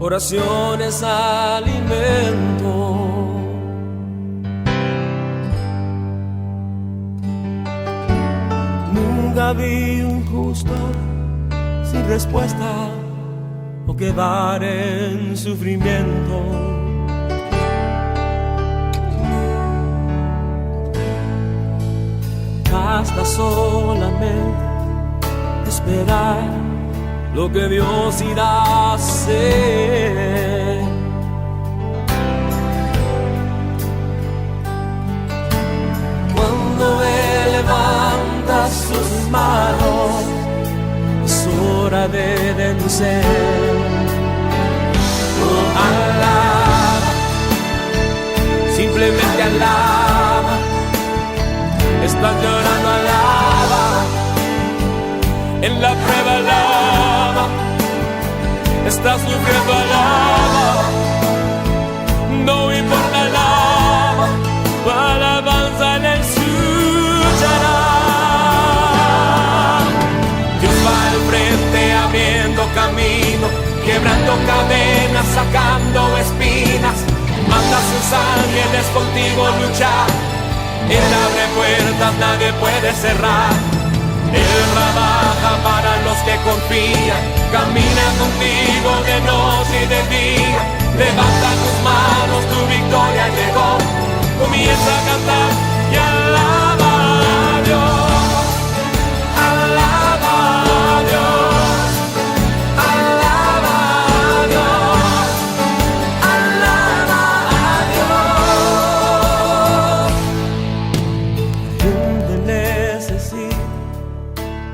oración es alimento. Nunca vi un justo sin respuesta o quedar en sufrimiento. Basta solamente esperar lo que Dios irá a hacer. Cuando Él levanta sus manos, es hora de vencer. Oh, alaba, simplemente alaba. Estás llorando, alaba. En la prueba, alaba. Estás sufriendo, alaba. No importa, alaba. Tu alabanza en Él escuchará. Dios va al frente abriendo camino, quebrando cadenas, sacando espinas. Manda sus ángeles contigo a luchar. Él abre puertas, nadie puede cerrar. Él trabaja para los que confían. Camina contigo de noche y de día. Levanta tus manos, tu victoria llegó. Comienza a cantar y alaba a Dios. Alaba a Dios. Alaba a Dios. Alaba a Dios. Gente necesita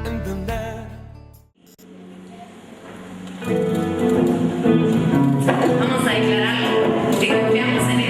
entender. Vamos a declarar que confiamos en Él.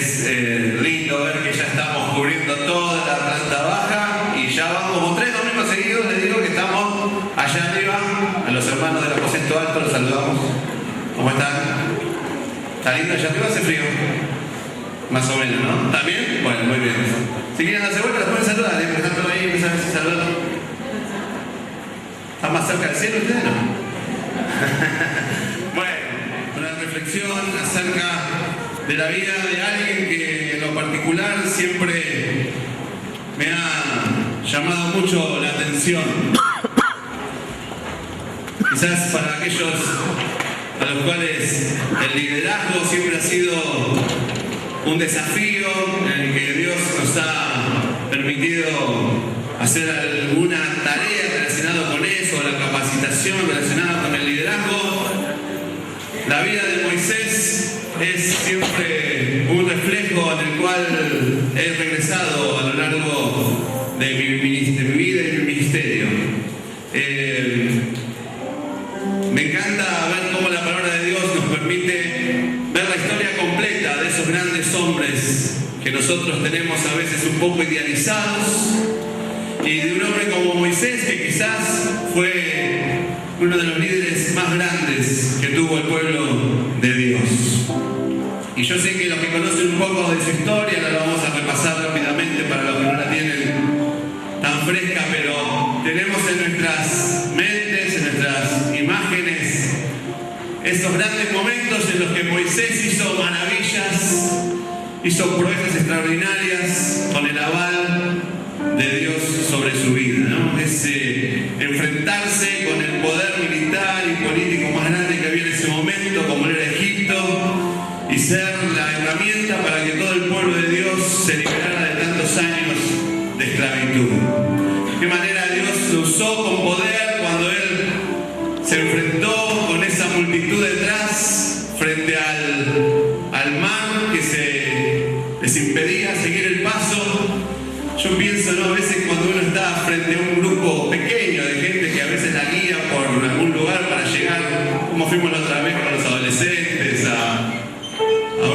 Es lindo ver que ya estamos cubriendo toda la planta baja y ya van como 3 domingos seguidos. Les digo que estamos allá arriba. A los hermanos del aposento alto los saludamos. ¿Cómo están? ¿Está lindo allá arriba? ¿Hace frío? Más o menos, ¿no? ¿También? Bueno, muy bien. Si quieren darse vuelta, las pueden saludar, porque están todos ahí, empiezan a ver si saludan. ¿Están más cerca del cielo ustedes, no? Bueno, una reflexión acerca de la vida de alguien que en lo particular siempre me ha llamado mucho la atención. Quizás para aquellos a los cuales el liderazgo siempre ha sido un desafío en el que Dios nos ha permitido hacer alguna tarea relacionada con eso, la capacitación relacionada con el liderazgo. La vida de Moisés es siempre un reflejo en el cual he regresado a lo largo de mi vida y mi ministerio. Me encanta ver cómo la palabra de Dios nos permite ver la historia completa de esos grandes hombres que nosotros tenemos a veces un poco idealizados, y de un hombre como Moisés, que quizás fue uno de los líderes más grandes que tuvo el pueblo de Dios. Y yo sé que los que conocen un poco de su historia la vamos a repasar rápidamente para los que no la tienen tan fresca, pero tenemos en nuestras mentes, en nuestras imágenes, esos grandes momentos en los que Moisés hizo maravillas, hizo proezas extraordinarias con el aval de Dios sobre su vida, ¿no? Es enfrentarse con el poder militar y político más grande que había en ese momento, como era Egipto, y ser la herramienta para que todo el pueblo de Dios se liberara de tantos años de esclavitud. De qué manera Dios lo usó con poder cuando Él se enfrentó con esa multitud detrás frente al mar que les impedía seguir el paso. Yo pienso, ¿no? A veces cuando uno está frente a un grupo pequeño de gente que a veces la guía por algún lugar para llegar, como fuimos la otra vez con los adolescentes, a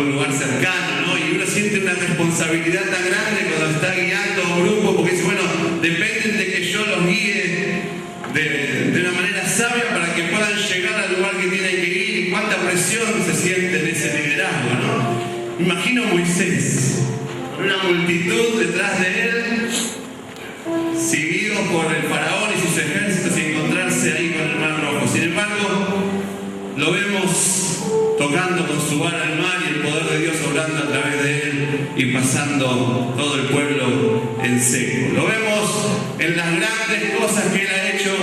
un lugar cercano, ¿no? Y uno siente una responsabilidad tan grande cuando está guiando a un grupo, porque dice, bueno, dependen de que yo los guíe de una manera sabia para que puedan llegar al lugar que tienen que ir, y cuánta presión se siente en ese liderazgo, ¿no? Me imagino a Moisés, una multitud detrás de él, seguido por el faraón y sus ejércitos, y encontrarse ahí con el mar rojo. Sin embargo, lo vemos tocando con su vara al mar y el poder de Dios obrando a través de él y pasando todo el pueblo en seco. Lo vemos en las grandes cosas que él ha hecho,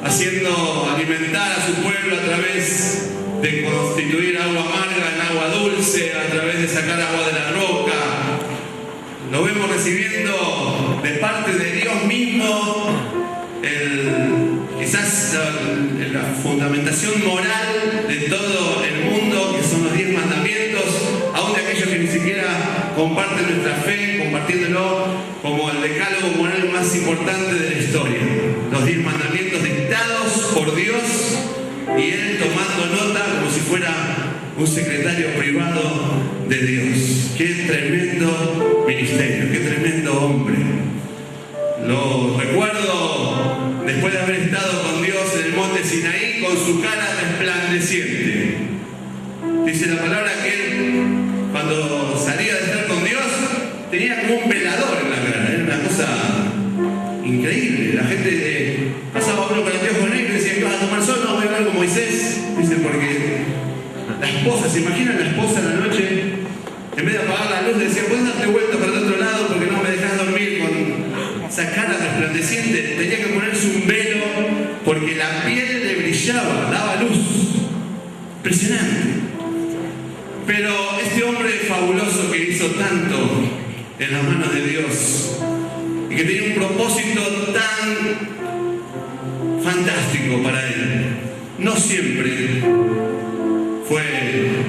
haciendo alimentar a su pueblo a través de constituir agua amarga en agua dulce, a través de sacar agua de la roca. Lo vemos recibiendo de parte de Dios mismo quizás la fundamentación moral de todo el mundo, que son los 10 mandamientos, aún de aquellos que ni siquiera comparten nuestra fe, compartiéndolo como el decálogo moral más importante de la historia. Los 10 mandamientos dictados por Dios, y Él tomando nota como si fuera un secretario privado de Dios. Qué tremendo ministerio, qué tremendo hombre. Lo recuerdo después de haber estado con Dios en el monte Sinaí, con su cara resplandeciente. Dice la palabra que él, cuando salía de estar con Dios, tenía como un velador en la cara. Era una cosa increíble. La gente pasaba uno con el anteojo negro y decía, ¿qué vas a tomar sol? No, voy a hablar con Moisés. Dice, porque la esposa, ¿se imaginan la esposa en la noche? En vez de apagar la luz, le decía, ¿puedes darte vuelta para el otro lado porque no me dejas dormir con esa cara resplandeciente? Tenía que ponerse un velo porque la piel le brillaba, daba luz. Impresionante. Pero este hombre fabuloso que hizo tanto en las manos de Dios y que tenía un propósito tan fantástico para él, no siempre fue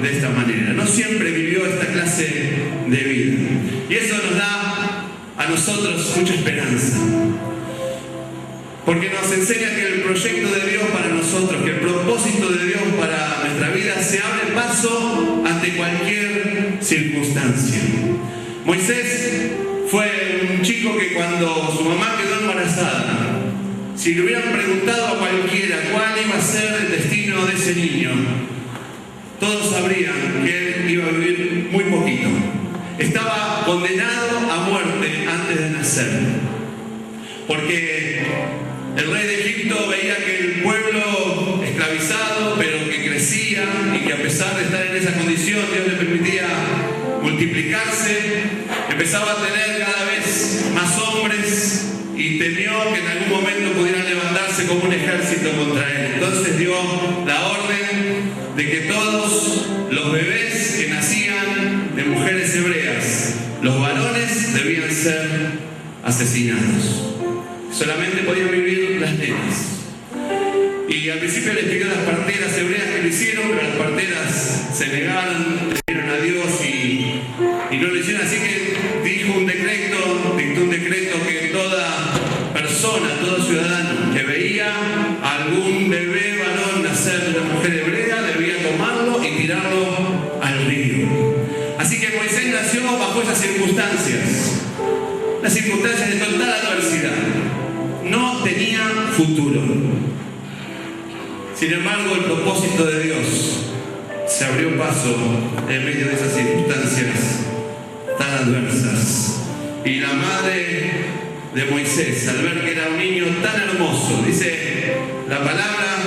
de esta manera, no siempre vivió esta clase de vida. Y eso nos da a nosotros mucha esperanza, porque nos enseña que el proyecto de Dios para nosotros, que el propósito de Dios para nuestra vida se abre paso ante cualquier circunstancia. circunstancia. Moisés fue un chico que cuando su mamá quedó embarazada, si le hubieran preguntado a cualquiera cuál iba a ser el destino de ese niño, todos sabrían que él iba a vivir muy poquito. Estaba condenado a muerte antes de nacer, porque el rey de Egipto veía que el pueblo esclavizado, pero que crecía y que a pesar de estar en esa condición, Dios le permitía multiplicarse, empezaba a tener cada vez más hombres y temió que en algún momento pudieran levantarse como un ejército contra él. Entonces dio la orden de que todos los bebés que nacían de mujeres hebreas, los varones, debían ser asesinados. Solamente podían vivir las nenas. Y al principio les pidió a las parteras hebreas que lo hicieron, pero las parteras se negaron, le dieron a Dios y no lo hicieron. Así que dictó un decreto que toda persona, todo ciudadano que veía a algún bebé varón nacer de una mujer hebrea debía tomarlo y tirarlo al río. Así que Moisés nació bajo esas circunstancias, las circunstancias de total adversidad. No tenía futuro. Sin embargo, el propósito de Dios se abrió paso en medio de esas circunstancias tan adversas. Y la madre de Moisés, al ver que era un niño tan hermoso, dice la palabra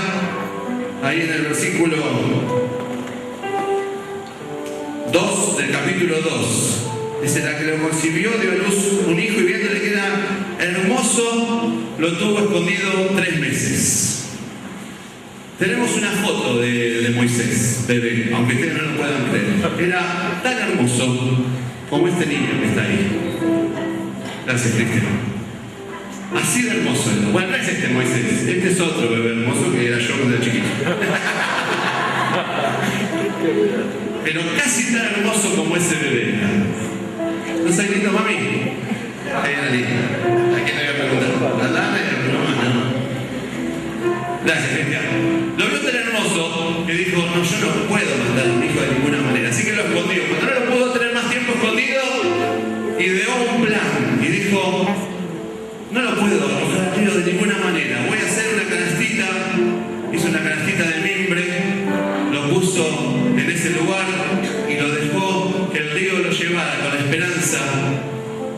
ahí en el versículo 2 del capítulo 2. Dice, la que lo concibió dio a luz un hijo y viéndole que era hermoso, lo tuvo escondido 3 meses. Tenemos una foto de Moisés, bebé, aunque ustedes no lo puedan creer. Era tan hermoso como este niño que está ahí. Gracias, Cristian. Así de hermoso era. Bueno, no es este Moisés, este es otro bebé hermoso que era yo cuando era chiquito. Pero casi tan hermoso como ese bebé. ¿No soy lindo, mami? Ahí era lindo. ¿A quién le voy a preguntar? ¿A Dana? No. Gracias, Cristian. Lo vio tan hermoso que dijo, no, yo no puedo matar a mi hijo de ninguna manera. Así que lo escondió. Cuando no lo pudo tener más tiempo escondido, ideó un plan y dijo, no lo puedo arrojar al río de ninguna manera. Voy a hacer una canastita. Hizo una canastita de mimbre, lo puso en ese lugar y lo dejó que el río lo llevara con la esperanza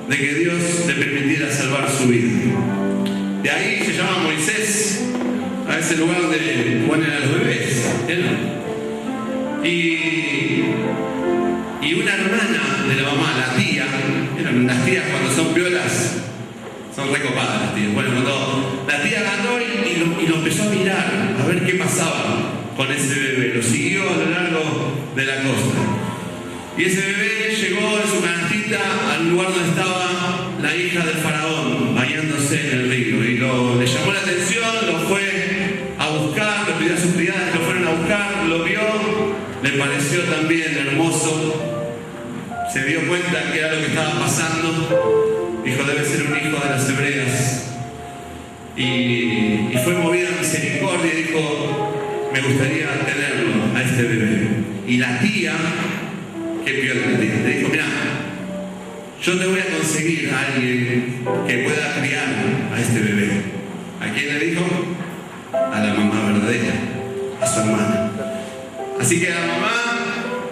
de que Dios le permitiera salvar su vida. De ahí se llama Moisés, a ese lugar donde ponen a los bebés. Y una hermana de la mamá, la tía, las tías cuando son piolas, son recopadas las tías. Bueno, cuando la tía agarró y lo empezó a mirar, a ver qué pasaba con ese bebé, lo siguió a lo largo de la costa. Y ese bebé llegó en su canastita al lugar donde estaba la hija del faraón, bañándose en el río. Y le llamó la atención, lo fue a buscar, le pidió a sus criadas que lo fueran a buscar, lo vio, le pareció también hermoso, se dio cuenta que era lo que estaba pasando, dijo, debe ser un hijo de las hebreas. Y fue movida a misericordia y dijo, me gustaría tenerlo a este bebé. Y la tía, qué piola la tía, le dijo, mira, yo te voy a conseguir a alguien que pueda criar a este bebé. ¿A quién le dijo? A la mamá verdadera, a su hermana. Así que a la mamá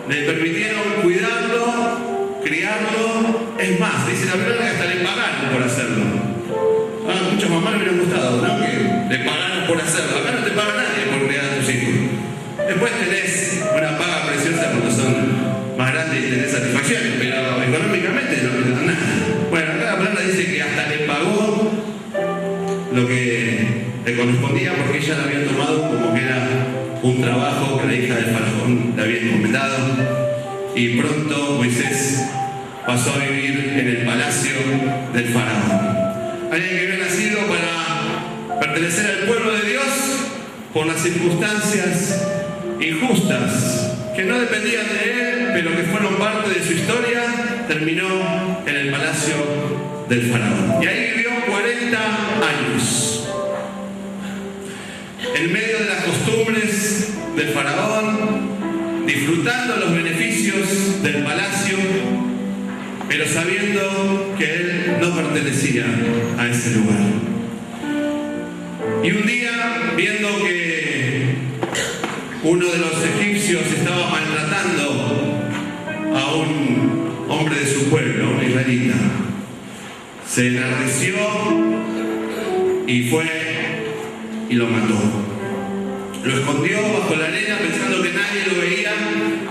le permitieron cuidarlo, criarlo. Es más, dice la verdad que hasta le pagaron por hacerlo. A muchas mamás le hubieran gustado, ¿no? Que le pagaron por hacerlo. Acá no te paga nadie por criar a tus hijos. Después tenés una paga preciosa cuando son más grandes y tenés satisfacciones, pero económicamente no te dan nada. Bueno, acá la palabra dice que hasta le pagó lo que le correspondía porque ella la había tomado como que era un trabajo que la hija del faraón le había encomendado. Y pronto Moisés pasó a vivir en el palacio del faraón. Alguien que había nacido para pertenecer al pueblo de Dios por las circunstancias injustas que no dependían de él, pero que fueron parte de su historia, terminó en el palacio del faraón. Y ahí vivió 40 años. En medio de las costumbres del faraón, disfrutando los beneficios del palacio, pero sabiendo que él no pertenecía a ese lugar. Y un día, viendo que uno de los egipcios estaba maltratando a un hombre de su pueblo, a un israelita, se enardeció y fue y lo mató. Lo escondió bajo la arena pensando que nadie lo veía,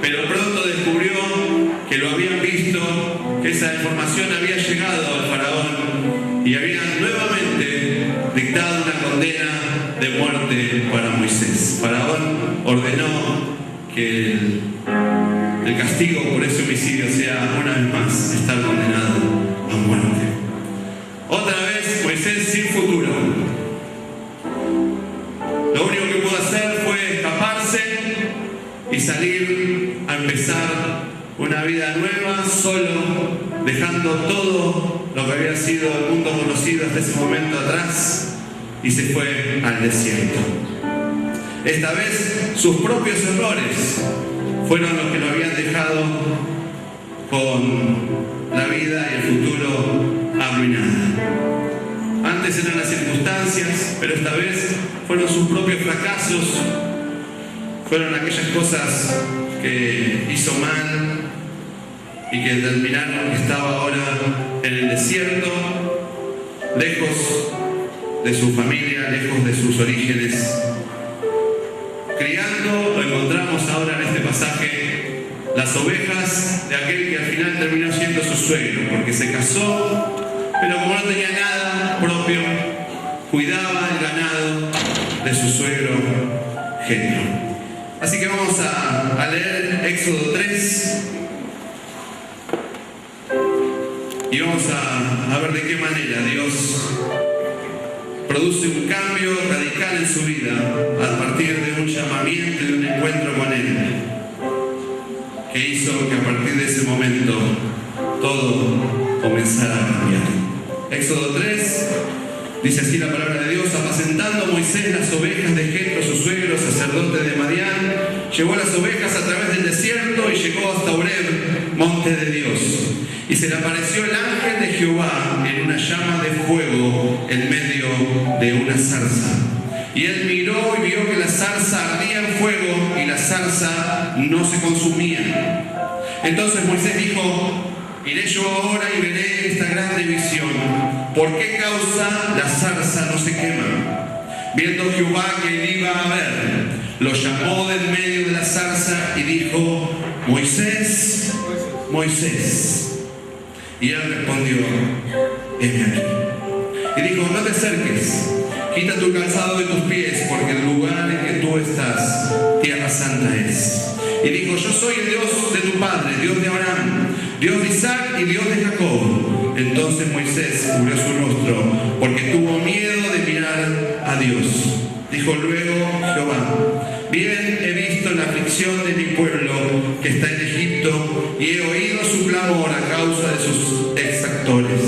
pero pronto descubrió que lo habían visto, que esa información había llegado al faraón y había nuevamente dictado una condena de muerte para Moisés. Faraón ordenó que el castigo por ese homicidio sea una vez más estar condenado a muerte. Otra vez Moisés sin futuro. Lo único que pudo hacer fue escaparse y salir a empezar una vida nueva, solo, dejando todo lo que había sido el mundo conocido hasta ese momento atrás, y se fue al desierto. Esta vez sus propios errores fueron los que lo habían dejado con la vida y el futuro arruinada. Antes eran las circunstancias, pero esta vez fueron sus propios fracasos, fueron aquellas cosas que hizo mal y que determinaron que estaba ahora en el desierto, lejos de su familia, lejos de sus orígenes, criando, lo encontramos ahora en este pasaje, las ovejas de aquel que al final terminó siendo su suegro, porque se casó, pero como no tenía nada propio, cuidaba el ganado de su suegro Jetro. Así que vamos a leer Éxodo 3 y vamos a ver de qué manera Dios produce un cambio radical en su vida a partir de un llamamiento y de un encuentro con Él, que hizo que a partir de ese momento todo comenzara a cambiar. Éxodo 3 dice así la palabra de Dios: apacentando Moisés las ovejas de Jetro, su suegro, sacerdote de Madián, llevó las ovejas a través del desierto y llegó hasta Horeb, monte de Dios. Y se le apareció el ángel de Jehová en una llama de fuego en medio de una zarza. Y él miró y vio que la zarza ardía en fuego y la zarza no se consumía. Entonces Moisés dijo: iré yo ahora y veré esta grande visión. ¿Por qué causa la zarza no se quema? Viendo Jehová que él iba a ver, lo llamó del medio de la zarza y dijo: Moisés, Moisés. Y él respondió: heme aquí. Y dijo: no te acerques, quita tu calzado de tus pies, porque el lugar en que tú estás, tierra santa es. Y dijo: yo soy el Dios de tu padre, Dios de Abraham, Dios de Isaac y Dios de Jacob. Entonces Moisés cubrió su rostro, porque tuvo miedo de mirar a Dios. Dijo luego Jehová: bien he visto la aflicción de mi pueblo que está en Egipto, y he oído su clamor a causa de sus exactores,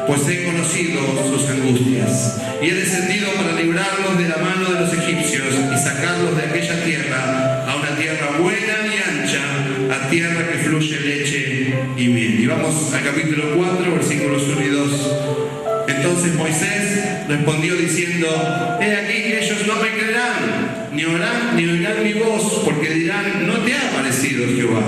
pues he conocido sus angustias, y he descendido para librarlos de la mano de los egipcios y sacarlos de aquella tierra a una tierra buena y ancha, a tierra que fluye leche y miel. Y vamos al capítulo 4, versículos 1 y 2. Entonces Moisés respondió diciendo: he aquí que ellos no me creerán, ni oirán mi voz, porque dirán: no te ha parecido Jehová.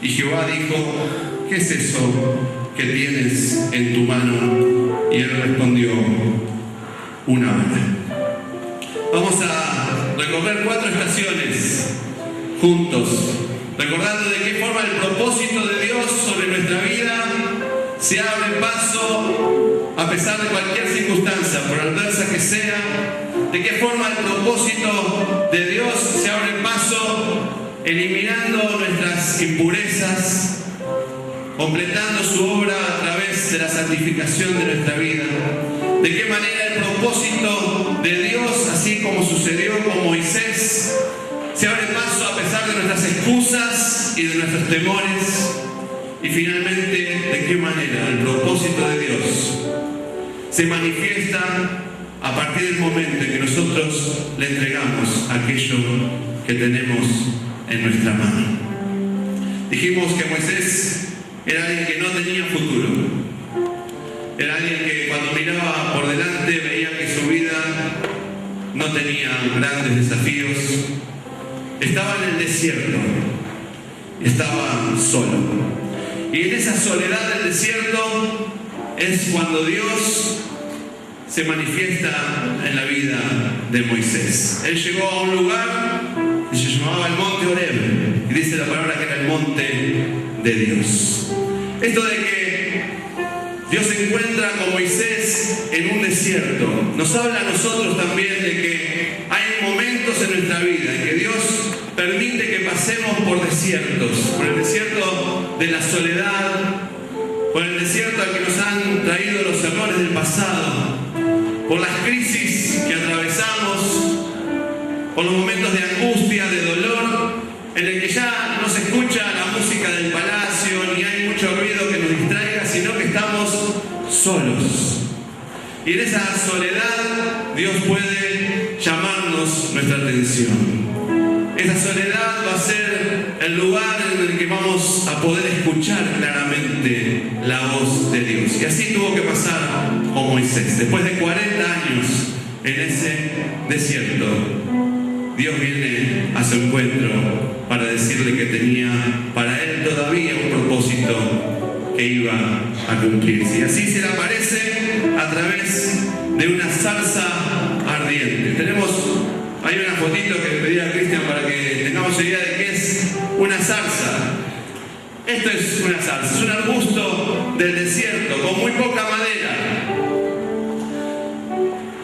Y Jehová dijo: ¿qué es eso que tienes en tu mano? Y él respondió: una vara. Vamos a recorrer 4 estaciones juntos, recordando de qué forma el propósito de Dios sobre nuestra vida se abre paso a pesar de cualquier circunstancia, por adversa que sea, de qué forma el propósito de Dios se abre paso eliminando nuestras impurezas, completando su obra a través de la santificación de nuestra vida. De qué manera el propósito de Dios, así como sucedió con Moisés, se abre paso a pesar de nuestras excusas y de nuestros temores. Y finalmente, de qué manera el propósito de Dios se manifiesta a partir del momento en que nosotros le entregamos aquello que tenemos en nuestra mano. Dijimos que Moisés era alguien que no tenía futuro. Era alguien que cuando miraba por delante veía que su vida no tenía grandes desafíos. Estaba en el desierto. Estaba solo. Y en esa soledad del desierto es cuando Dios se manifiesta en la vida de Moisés. Él llegó a un lugar que se llamaba el monte Horeb, y dice la palabra que era el monte de Dios. Esto de que Dios se encuentra con Moisés en un desierto nos habla a nosotros también de que hay momentos en nuestra vida en que Dios permite que pasemos por desiertos, por el desierto de la soledad, por el desierto al que nos han traído los errores del pasado, por las crisis que atravesamos, por los momentos de angustia, de dolor, en el que ya no se escucha la música del palacio, ni hay mucho ruido que nos distraiga, sino que estamos solos. Y en esa soledad Dios puede llamarnos nuestra atención. Esa soledad va a ser el lugar en el que vamos a poder escuchar claramente la voz de Dios. Y así tuvo que pasar con Moisés. Después de 40 años en ese desierto, Dios viene a su encuentro para decirle que tenía para él todavía un propósito que iba a cumplirse. Y así se le aparece a través de una zarza ardiente. Hay una fotito que le pedí a Cristian para que tengamos idea de qué es una zarza. Esto es una zarza, es un arbusto del desierto con muy poca madera.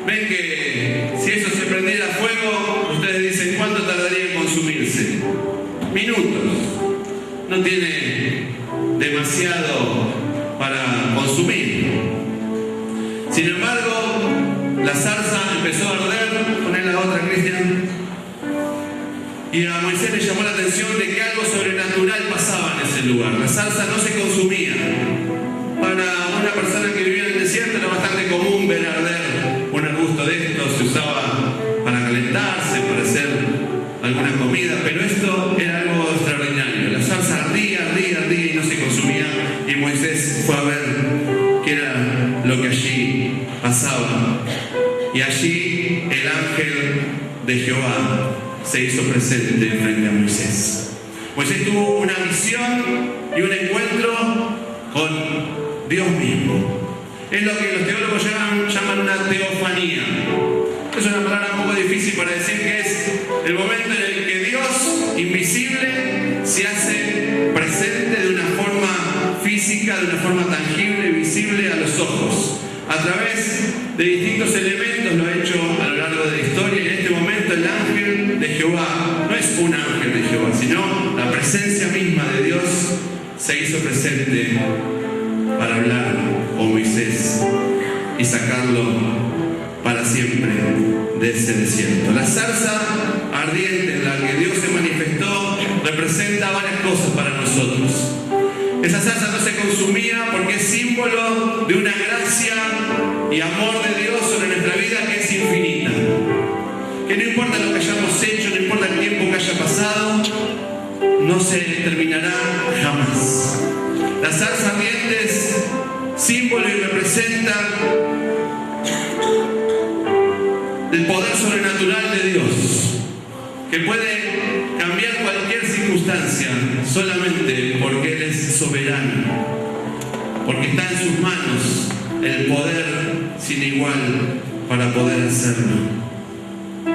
Ven que si eso se prendiera fuego, ustedes dicen ¿cuánto tardaría en consumirse? Minutos. No tiene demasiado para consumir. Sin embargo, la zarza empezó a arder. Poné la otra, Cristian. Y a Moisés le llamó la atención de que algo sobrenatural pasaba en ese lugar. La zarza no se consumía. Para una persona que vivía en el desierto era bastante común ver arder un arbusto de estos. Se usaba para calentarse, para hacer alguna comida, pero esto era algo extraordinario. La zarza ardía y no se consumía. Y Moisés fue a ver qué era lo que allí pasaba. Y allí el ángel de Jehová se hizo presente frente a Moisés. Moisés tuvo una visión y un encuentro con Dios mismo. Es lo que los teólogos llaman una teofanía. Es una palabra un poco difícil para decir que es el momento en el que Dios invisible se hace presente de una forma física, de una forma tangible y visible a los ojos. A través de distintos elementos lo ha hecho a lo largo de la historia, y en este momento el ángel de Jehová no es un ángel de Jehová, sino la presencia misma de Dios se hizo presente para hablar con Moisés y sacarlo para siempre de ese desierto. La zarza ardiente en la que Dios se manifestó representa varias cosas para nosotros. Esa zarza no se consumía porque es símbolo de una gracia y amor de Dios sobre nuestra vida que es infinita. Que no importa lo que hayamos hecho, no importa el tiempo que haya pasado, no se terminará jamás. La zarza ardiente es símbolo y representa el poder sobrenatural de Dios, que puede cambiar cualquier circunstancia solamente porque Él es soberano, porque está en sus manos el poder sin igual para poder hacerlo.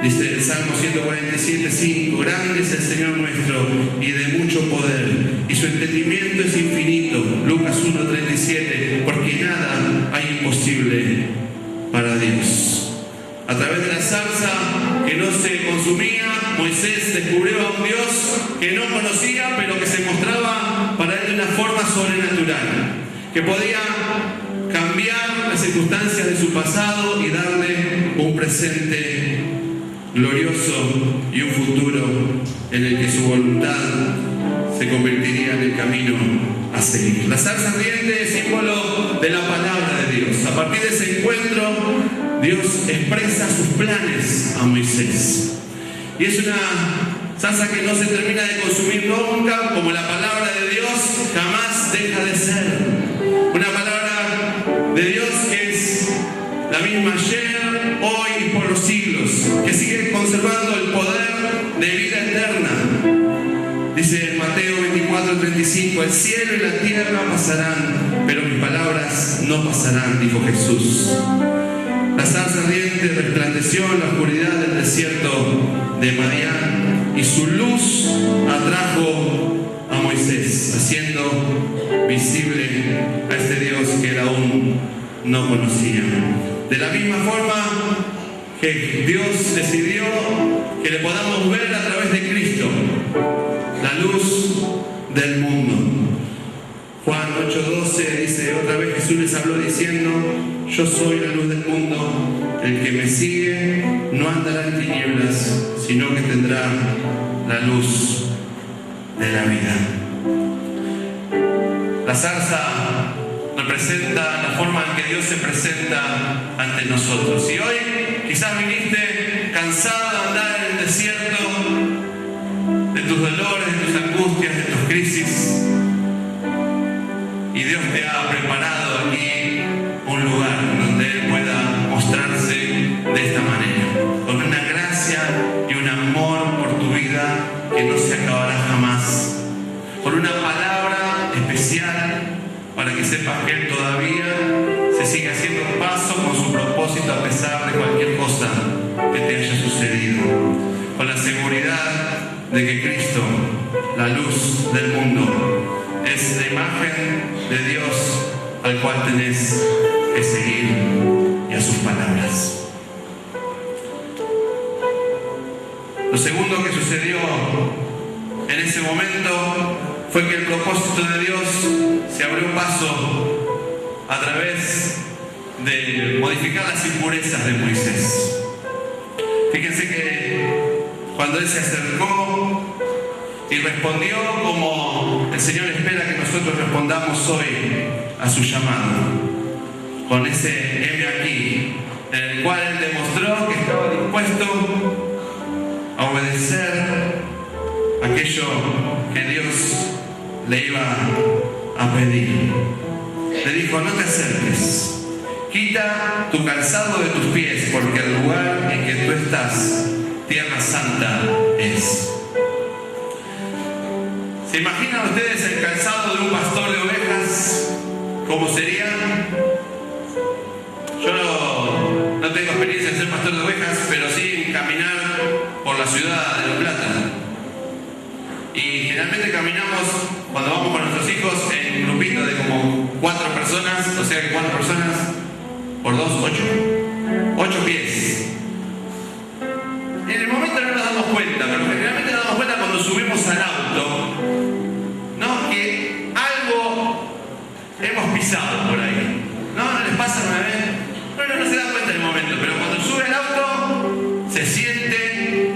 Dice el Salmo 147:5: grande es el Señor nuestro y de mucho poder, y su entendimiento es infinito. Lucas 1:37: porque nada hay imposible para Dios. A través de la zarza que no se consumía, Moisés descubrió a un Dios que no conocía, pero que se mostraba para él de una forma sobrenatural, que podía cambiar las circunstancias de su pasado y darle un presente glorioso y un futuro en el que su voluntad se convertiría en el camino a seguir. La zarza ardiente es símbolo de la palabra de Dios. A partir de ese encuentro, Dios expresa sus planes a Moisés. Y es una Salsa que no se termina de consumir nunca, como la palabra de Dios jamás deja de ser. Una palabra de Dios que es la misma ayer, hoy y por los siglos, que sigue conservando el poder de vida eterna. Dice en Mateo 24:35, el cielo y la tierra pasarán, pero mis palabras no pasarán, dijo Jesús. La zarza ardiente resplandeció en la oscuridad del desierto de Madián y su luz atrajo a Moisés, haciendo visible a este Dios que él aún no conocía. De la misma forma que Dios decidió que le podamos ver a través de Cristo, la luz del mundo. Juan 8:12 dice, otra vez Jesús les habló diciendo, yo soy la luz del mundo, el que me sigue no andará en tinieblas, sino que tendrá la luz de la vida. La zarza representa la forma en que Dios se presenta ante nosotros. Y hoy quizás viniste cansado de andar en el desierto, de tus dolores, de tus angustias, de tus crisis, y Dios te ha preparado aquí un lugar donde Él pueda mostrarse de esta manera, con una gracia y un amor por tu vida que no se acabará jamás, con una palabra especial para que sepas que Él todavía se sigue haciendo paso con su propósito a pesar de cualquier cosa que te haya sucedido, con la seguridad de que Cristo, la luz del mundo, es la imagen de Dios al cual tenés que seguir y a sus palabras. Lo segundo que sucedió en ese momento fue que el propósito de Dios se abrió paso a través de modificar las impurezas de Moisés. Fíjense que cuando él se acercó y respondió como el Señor espera que nosotros respondamos hoy a su llamado, con ese heme aquí, en el cual él demostró que estaba dispuesto a obedecer aquello que Dios le iba a pedir. Le dijo, no te acerques, quita tu calzado de tus pies, porque el lugar en que tú estás, tierra santa es. ¿Se imaginan ustedes el calzado de un pastor de ovejas? ¿Cómo sería? Yo no tengo experiencia en ser pastor de ovejas, pero sí en caminar por la ciudad de La Plata. Y generalmente caminamos, cuando vamos con nuestros hijos, en un grupito de como 4 personas, o sea que 4 personas por 2, 8 pies. En el momento no nos damos cuenta, pero generalmente nos damos cuenta cuando subimos al auto, ¿no? Que algo hemos pisado por ahí. ¿No les pasa una vez? Bueno, no se da cuenta en el momento, pero cuando sube al auto se siente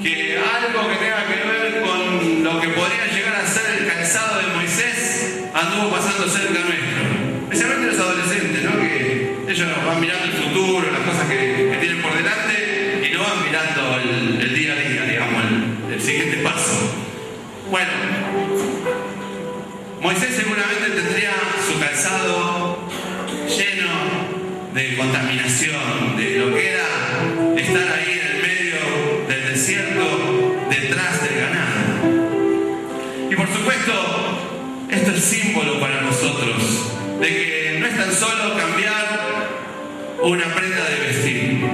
que algo que tenga que ver con lo que podría llegar a ser el calzado de Moisés anduvo pasando cerca nuestro. Especialmente los adolescentes, ¿no? Que ellos van mirando el futuro, las cosas que tienen por delante y no van mirando el día a día, digamos, el siguiente paso. Bueno, Moisés seguramente tendría su calzado lleno de contaminación, de lo que era estar ahí en el medio del desierto, detrás del ganado. Y por supuesto, esto es símbolo para nosotros de que no es tan solo cambiar una prenda de vestir,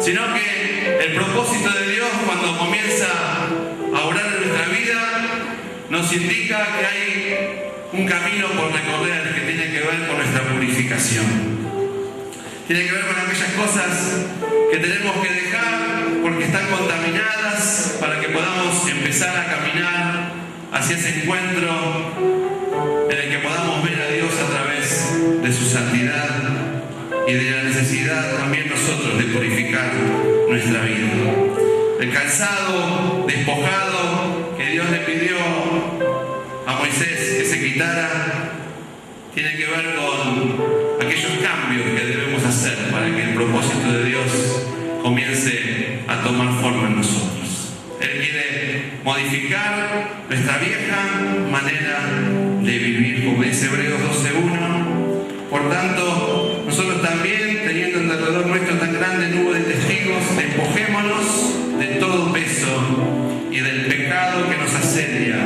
sino que el propósito de Dios cuando comienza a obrar en nuestra vida nos indica que hay un camino por recorrer que tiene que ver con nuestra purificación. Tiene que ver con aquellas cosas que tenemos que dejar porque están contaminadas para que podamos empezar a caminar hacia ese encuentro en el que podamos ver a Dios a través de su santidad y de la necesidad también nosotros de purificar nuestra vida. El calzado despojado que Dios le pidió a Moisés que se quitara tiene que ver con aquellos cambios que debemos hacer para que el propósito de Dios comience a tomar forma en nosotros. Él quiere modificar nuestra vieja manera de vivir, como dice Hebreos 12:1. Por tanto, nosotros también, teniendo alrededor nuestro tan grande nube de testigos, despojémonos de todo peso y del pecado que nos asedia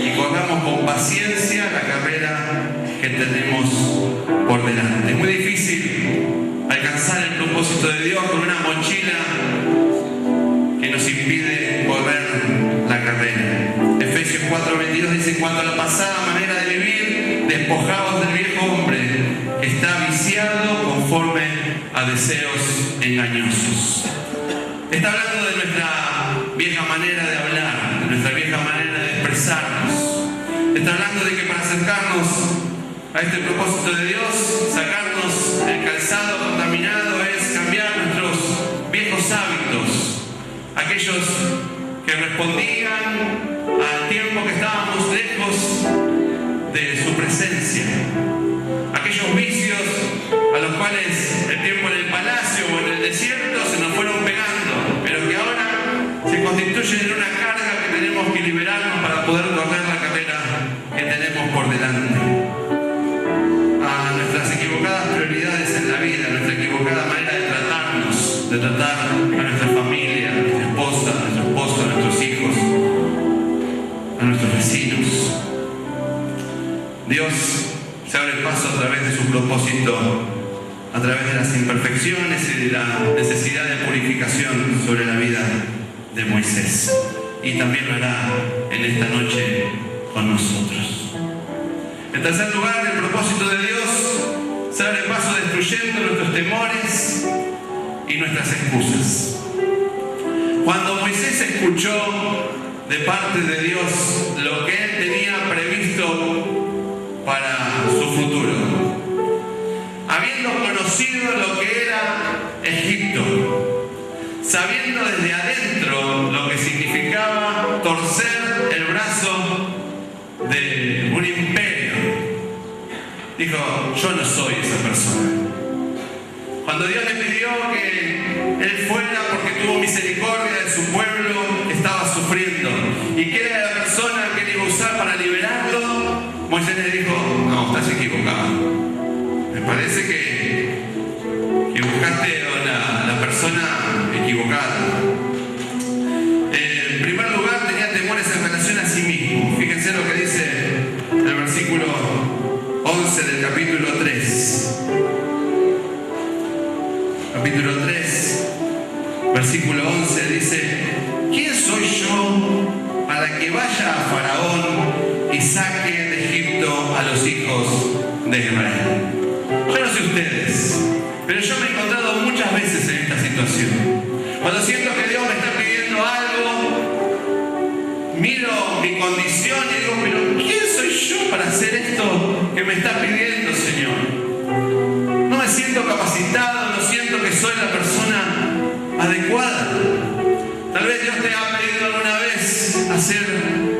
y corramos con paciencia la carrera que tenemos por delante. Es muy difícil alcanzar el propósito de Dios con una mochila que nos impide correr la carrera. Efesios 4:22 dice: cuanto a la pasada manera de vivir, despojaos del viejo hombre que está viciado conforme a deseos engañosos. Está hablando de nuestra vieja manera de hablar, de nuestra vieja manera de expresarnos. Está hablando de que para acercarnos a este propósito de Dios, sacarnos el calzado contaminado es cambiar nuestros viejos hábitos, aquellos que respondían al tiempo que estábamos lejos de su presencia, aquellos vicios a los cuales el tiempo en el palacio o en el desierto se nos fueron pegando, pero que ahora se constituyen en una carga que tenemos que liberarnos para poder correr la carrera que tenemos por delante. A nuestras equivocadas prioridades en la vida, a nuestra equivocada manera de tratarnos, de tratar a nuestra familia, a nuestra esposa, a nuestro esposo, a nuestros hijos, a nuestros vecinos. Dios se abre paso a través de su propósito, a través de las imperfecciones y de la necesidad de purificación sobre la vida de Moisés. Y también lo hará en esta noche con nosotros. En tercer lugar, el propósito de Dios se abre paso destruyendo nuestros temores y nuestras excusas. Cuando Moisés escuchó de parte de Dios lo que él tenía previsto para su futuro, habiendo conocido lo que era Egipto, sabiendo desde adentro lo que significaba torcer el brazo de un imperio, dijo: yo no soy esa persona. Cuando Dios le pidió que él fuera porque tuvo misericordia de su pueblo que estaba sufriendo y que era la persona que él iba a usar para liberarlo, Moisés le dijo: no, estás equivocado. Me parece que buscaste a la persona equivocada. En primer lugar, tenía temores en relación a sí mismo. Fíjense lo que dice el versículo 11 del capítulo 3. Capítulo 3, versículo 11 dice: ¿quién soy yo para que vaya a Faraón y saque de Egipto a los hijos de Israel? Yo no sé ustedes, pero yo me he encontrado muchas veces en esta situación. Cuando siento que Dios me está pidiendo algo, miro mi condición y digo: pero ¿quién soy yo para hacer esto que me está pidiendo, Señor? No me siento capacitado, no siento que soy la persona adecuada. Tal vez Dios te ha pedido alguna vez hacer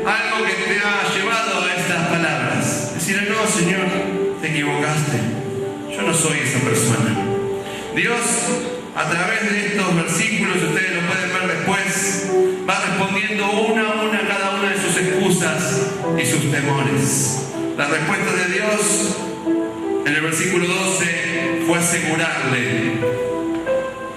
algo que te ha llevado a estas palabras. Decirle: no, Señor, te equivocaste. Yo no soy esa persona. Dios, a través de estos versículos, ustedes lo pueden ver después, va respondiendo una a una cada una de sus excusas y sus temores. La respuesta de Dios en el versículo 12 fue asegurarle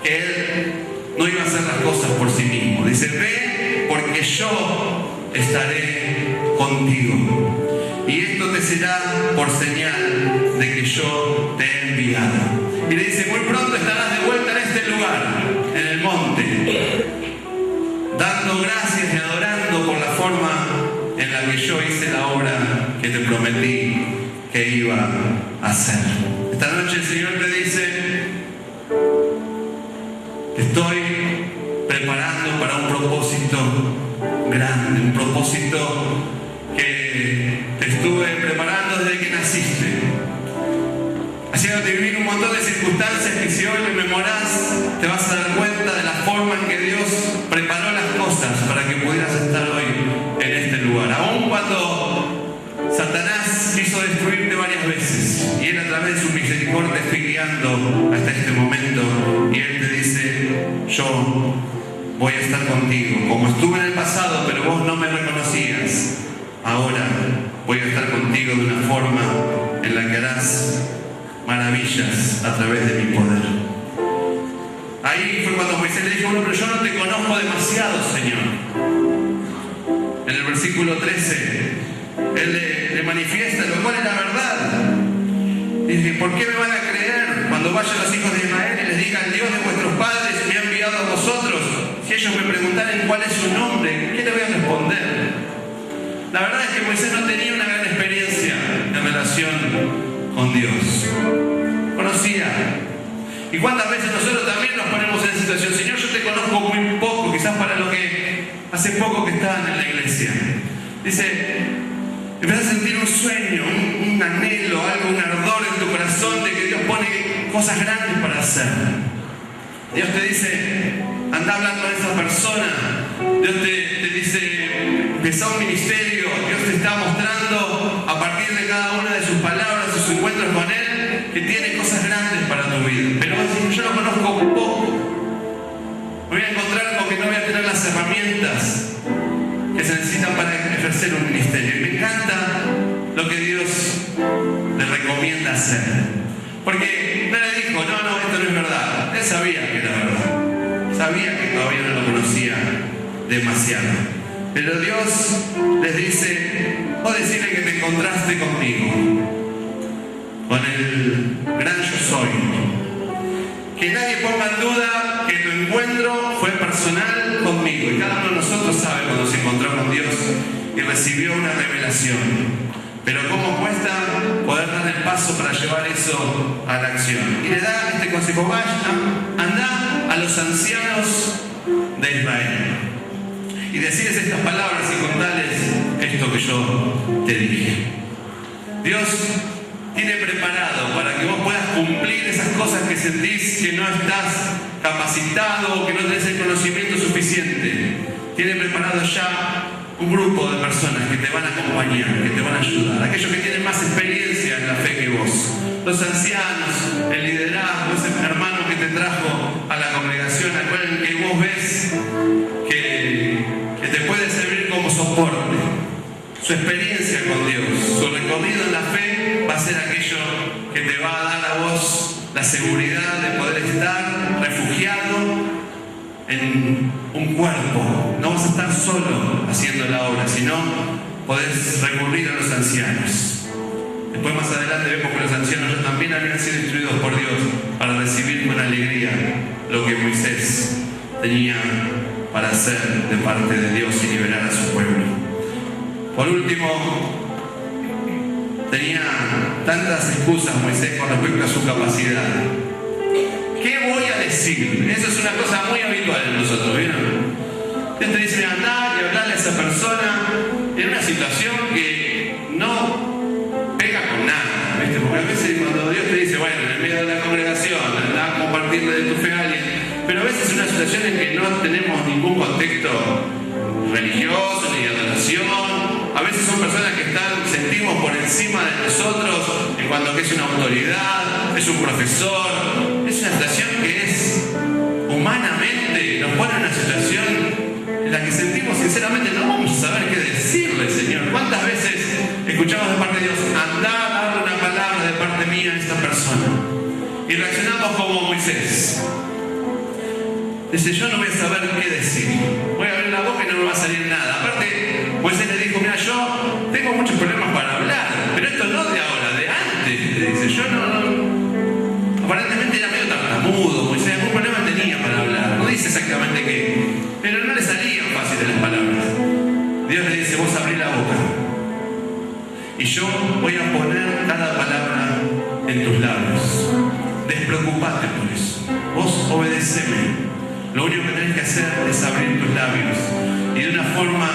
que él no iba a hacer las cosas por sí mismo. Dice: ve, porque yo estaré contigo, y esto te será por señal de que yo te he enviado. Y le dice: muy pronto estarás de vuelta en este lugar, en el monte, dando gracias y adorando por la forma en la que yo hice la obra que te prometí que iba a hacer. Esta noche el Señor te dice: te estoy preparando para un propósito grande, un propósito que te estuve preparando desde que naciste, haciéndote vivir un montón de circunstancias que si hoy rememorás te vas a dar cuenta de la forma en que Dios preparó las cosas para que pudieras estar hoy en este lugar. Aun cuando Satanás quiso destruirte varias veces, y Él a través de su misericordia te estoy guiando hasta este momento, y Él te dice: yo voy a estar contigo. Como estuve en el pasado, pero vos no me reconocías, ahora voy a estar contigo de una forma en la que harás maravillas a través de mi poder. Ahí fue cuando Moisés le dijo: bueno, pero yo no te conozco demasiado, Señor. En el versículo 13, él le manifiesta lo cual es la verdad. Dice: ¿por qué me van a creer cuando vayan los hijos de Israel y les digan: Dios de vuestros padres me ha enviado a vosotros? Si ellos me preguntaran cuál es su nombre, ¿qué le voy a responder? La verdad es que Moisés no tenía una gran experiencia en relación con Dios. Conocía. ¿Y cuántas veces nosotros también nos ponemos en esa situación? Señor, yo te conozco muy poco, quizás para lo que hace poco que estaban en la iglesia. Dice: empezás a sentir un sueño, un anhelo, algo, un ardor en tu corazón de que Dios pone cosas grandes para hacer. Dios te dice: anda hablando a esa persona. Dios te dice: empezá un ministerio. Dios te está mostrando a partir de cada una de sus palabras, sus encuentros con Él, que tiene cosas grandes para tu vida. Pero vas a decir: yo lo conozco poco. Me voy a encontrar con que no voy a tener las herramientas que se necesitan para ejercer un ministerio. Y me encanta lo que Dios le recomienda hacer. Porque no le dijo: no, esto no es verdad. Él sabía que era verdad. Sabía que todavía no lo conocía demasiado. Pero Dios les dice: vos decirle que te encontraste conmigo, con el gran yo soy. Que nadie ponga en duda que tu encuentro fue personal conmigo. Y cada uno de nosotros sabe cuando se encontró con Dios y recibió una revelación. Pero cómo cuesta poder dar el paso para llevar eso a la acción. Y le da este consejo: vaya, anda a los ancianos de Israel y decirles estas palabras y contales esto que yo te dije. Dios tiene preparado para que vos puedas cumplir esas cosas que sentís que no estás capacitado o que no tenés el conocimiento suficiente. Tiene preparado ya un grupo de personas que te van a acompañar, que te van a ayudar, aquellos que tienen más experiencia en la fe que vos, los ancianos, el liderazgo, ese hermano que te trajo a la congregación, al cual que vos ves que te puede servir como soporte. Su experiencia con Dios, su recorrido en la fe va a ser aquello que te va a dar a vos la seguridad de poder estar refugiado en un cuerpo. No vas a estar solo haciendo la obra, sino podés recurrir a los ancianos. Después más adelante vemos que los ancianos también habían sido instruidos por Dios para recibir con alegría lo que Moisés tenía para hacer de parte de Dios y liberar a su pueblo. Por último, tenía tantas excusas Moisés con respecto a su capacidad. ¿Qué voy a decir? Eso es una cosa muy habitual en nosotros, ¿vieron? Dios te dice: andá y hablarle a esa persona en una situación que no pega con nada, ¿viste? Porque a veces cuando Dios te dice: bueno, en el medio de la congregación, andá a compartirle de tu fe a alguien, pero a veces es una situación en que no tenemos ningún contexto religioso ni de adoración. A veces son personas que sentimos por encima de nosotros en cuanto a que es una autoridad, es un profesor. Es una situación que es humanamente, nos pone en una situación en la que sentimos sinceramente no vamos a saber qué decirle, Señor. ¿Cuántas veces escuchamos de parte de Dios: andá a darle una palabra de parte mía a esta persona? Y reaccionamos como Moisés. Dice: yo no voy a saber qué decir. Voy a abrir la boca y no me va a salir nada. Aparte, Moisés le dijo: mira, yo tengo muchos problemas para hablar, pero esto no de ahora, de antes. Le dice: yo no. Aparentemente era medio tartamudo, Moisés, algún problema tenía para hablar. No dice exactamente qué, pero no le salían fáciles las palabras. Dios le dice: vos abrí la boca y yo voy a poner cada palabra en tus labios. Despreocupate por eso. Vos obedeceme. Lo único que tenés que hacer es abrir tus labios. Y de una forma,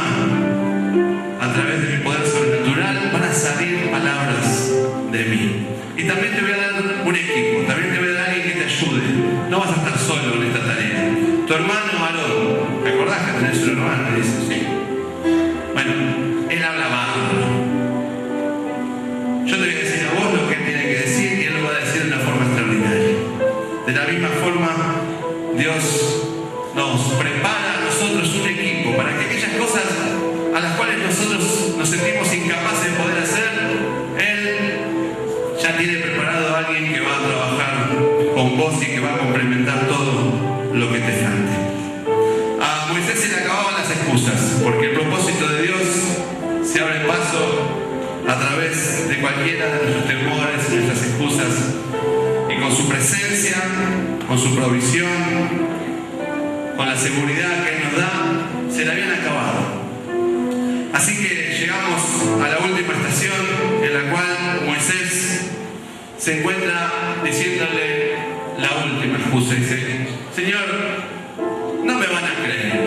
a través de mi poder sobrenatural, van a salir palabras de mí. Y también te voy a dar un equipo. También te voy a dar alguien que te ayude. No vas a estar solo en esta tarea. Tu hermano Aarón, ¿te acordás que tenés un hermano? Dice: sí. Bueno, él habla bárbaro. Yo te voy a decir a vos lo que él tiene que decir y él lo va a decir de una forma extraordinaria. De la misma forma, Dios nos prepara nosotros un equipo, para que aquellas cosas a las cuales nosotros nos sentimos incapaces de poder hacer, Él ya tiene preparado a alguien que va a trabajar con vos y que va a complementar todo lo que te falte. A Moisés se le acababan las excusas, porque el propósito de Dios se abre paso a través de cualquiera de nuestros temores, nuestras excusas, y con su presencia, con su provisión, con la seguridad que Él nos da, se le habían acabado. Así que llegamos a la última estación en la cual Moisés se encuentra diciéndole la última excusa. Dice: Señor, no me van a creer.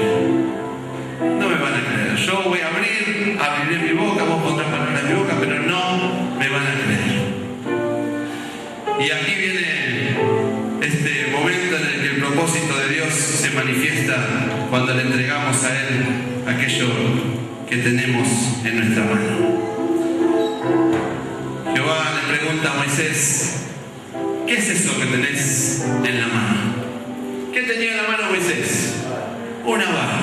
No me van a creer. Yo voy a abriré mi boca, vos pondrás palabras en mi boca, pero no me van a creer. Y aquí viene este momento en el que el propósito de Dios se manifiesta cuando le entregamos a Él aquello que tenemos en nuestra mano. Jehová le pregunta a Moisés: ¿qué es eso que tenés en la mano? ¿Qué tenía en la mano Moisés? Una vara.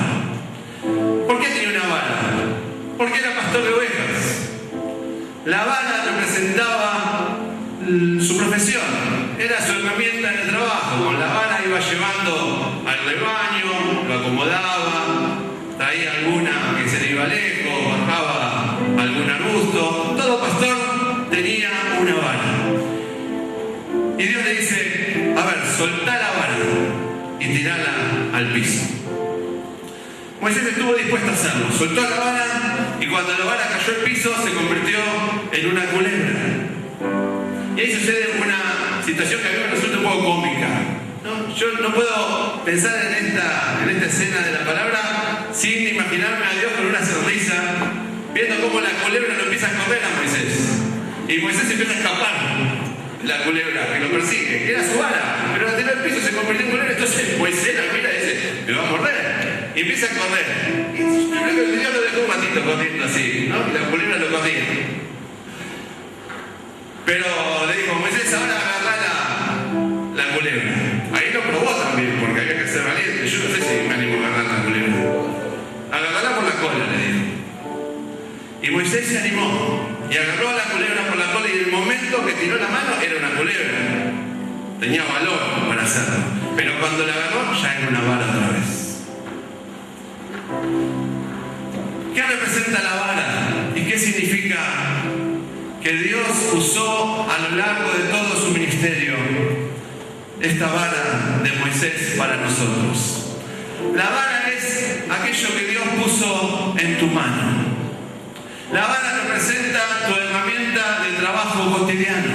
¿Por qué tenía una vara? Porque era pastor de ovejas. La vara representaba su profesión, era su herramienta en el trabajo. Con la vara iba llevando al rebaño, lo acomodaba, traía alguna que se le iba lejos, bajaba algún arbusto. Todo pastor tenía una vara. Y Dios le dice: a ver, soltá la vara y tirala al piso. Moisés estuvo dispuesto a hacerlo. Soltó la vara y cuando la vara cayó al piso se convirtió en una culebra. Y ahí sucede una situación que a mí me resulta un poco cómica, ¿no? Yo no puedo pensar en esta escena de la palabra sin imaginarme a Dios con una sonrisa, viendo cómo la culebra lo empieza a correr a Moisés. Y Moisés empieza a escapar de la culebra que lo persigue, que era su vara, pero la tiró al piso y se convirtió en culebra. Entonces Moisés la mira y dice: me va a morder. Y empieza a correr. Y yo creo que el Dios lo dejó un ratito corriendo así, ¿no? Y la culebra lo corría. Pero le dijo: Moisés, ahora agarrá la culebra. Ahí lo probó también, porque había que ser valiente. Yo no sé si me animo a agarrar la culebra. Agarrala por la cola, le dijo. Y Moisés se animó y agarró a la culebra por la cola, y en el momento que tiró la mano era una culebra. Tenía valor para hacerlo. Pero cuando la agarró ya era una vara otra vez. ¿Qué representa la vara? ¿Y qué significa que Dios usó a lo largo de todo su ministerio esta vara de Moisés para nosotros? La vara es aquello que Dios puso en tu mano. La vara representa tu herramienta de trabajo cotidiano,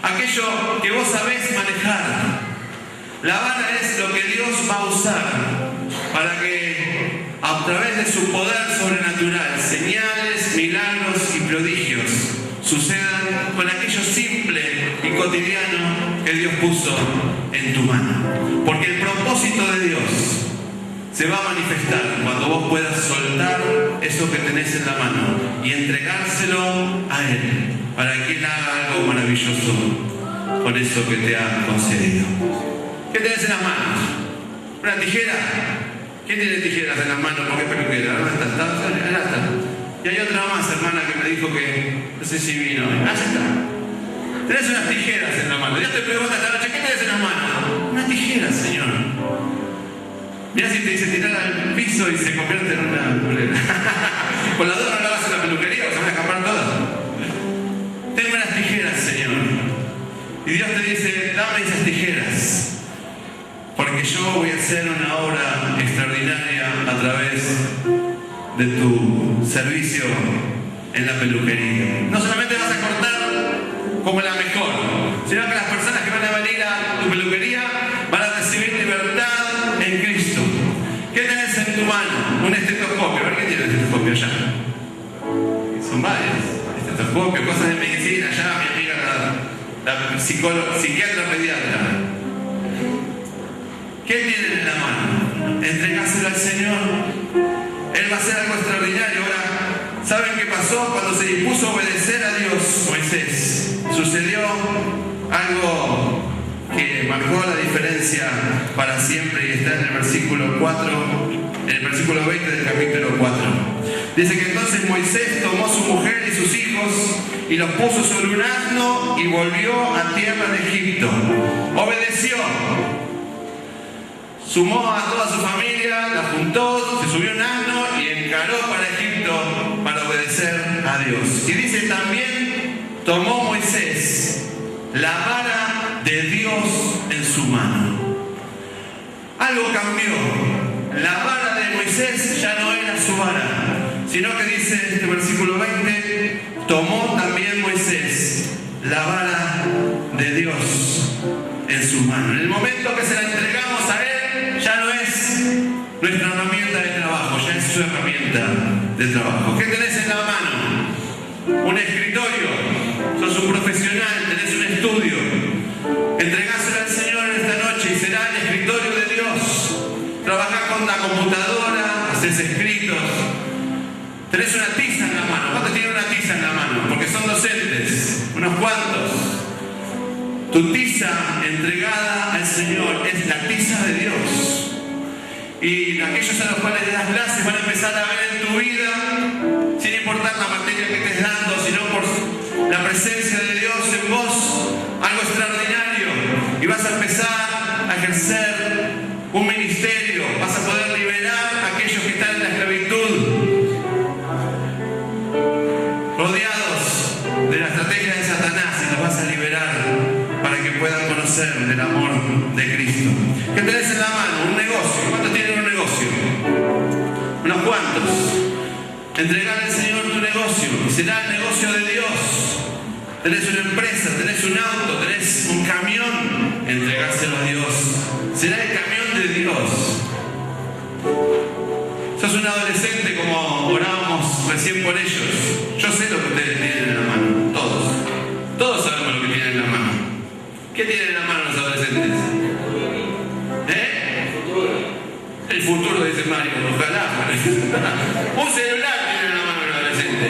aquello que vos sabés manejar. La vara es lo que Dios va a usar para que a través de su poder sobrenatural señales, milagros y prodigios sucedan con aquello simple y cotidiano que Dios puso en tu mano. Porque el propósito de Dios se va a manifestar cuando vos puedas soltar eso que tenés en la mano y entregárselo a Él, para que Él haga algo maravilloso con eso que te ha concedido. ¿Qué tenés en las manos? ¿Una tijera? ¿Quién tiene tijeras en las manos? Porque es peluquera. ¿Dónde está? Allá está. Y hay otra más, hermana, que me dijo que no sé si vino. Allá está. Tenés unas tijeras en la mano. Dios te pregunta esta noche: ¿qué tenés en las manos? Unas tijeras, Señor. Mirá si te dice tirar al piso y se convierte en una culebra. Con las dos no la vas a la peluquería, o se van a escapar todas. Tengo unas tijeras, Señor. Y Dios te dice: dame esas tijeras, porque yo voy a hacer una obra extraordinaria a través de tu servicio en la peluquería. No solamente vas a cortar como la mejor, sino que las personas que van a venir a tu peluquería van a recibir libertad en Cristo. ¿Qué tenés en tu mano? Un estetoscopio. A ver, ¿qué tiene el estetoscopio allá? Son varios. Estetoscopio, cosas de medicina. Allá mi amiga la psiquiatra pediatra. ¿Qué tienen en la mano? Entregáselo al Señor. Él va a hacer algo extraordinario. Ahora, ¿saben qué pasó? Cuando se dispuso a obedecer a Dios, Moisés, sucedió algo que marcó la diferencia para siempre, y está en el versículo 4, en el versículo 20 del capítulo 4. Dice que entonces Moisés tomó su mujer y sus hijos y los puso sobre un asno y volvió a tierra de Egipto. Obedeció. Sumó a toda su familia, la juntó, se subió a un asno y encaró para Egipto para obedecer a Dios. Y dice también, tomó Moisés la vara de Dios en su mano. Algo cambió. La vara de Moisés ya no era su vara, sino que dice este versículo 20, tomó también Moisés la vara de Dios en su mano. En el momento que se la entregamos a él, ya no es nuestra herramienta de trabajo, ya es su herramienta de trabajo. ¿Qué tenés en la mano? Un escritorio, sos un profesional, tenés un estudio. Entregáselo al Señor en esta noche y será el escritorio de Dios. Trabajás con la computadora, haces escritos. Tenés una tiza en la mano. ¿Cuántos tienen una tiza en la mano? Porque son docentes, unos cuantos. Tu tiza entregada al Señor es la tiza de Dios. Y aquellos a los cuales le das clases van a empezar a ver en tu vida, sin importar la materia que estés dando, sino por la presencia de Dios en vos, algo extraordinario. Y vas a empezar a ejercer un ministerio, vas a poder liberar a aquellos que están en la esclavitud, rodeados de la estrategia de Satanás, y los vas a liberar para que puedan conocer el amor de Cristo. ¿Qué tenés en la mano? Un negocio. ¿Cuántos tienen un negocio? Unos cuantos. Entregar al Señor tu negocio y será el negocio de Dios. Tenés una empresa, tenés un auto, tenés un camión, entregárselo a Dios. Será el camión de Dios. Sos un adolescente, como orábamos recién por ellos. Yo sé lo que ustedes tienen en la mano, todos. Todos sabemos lo que tienen en la mano. ¿Qué tienen en la mano los adolescentes? El futuro, dice Mario, ojalá. Un celular tiene en la mano el adolescente.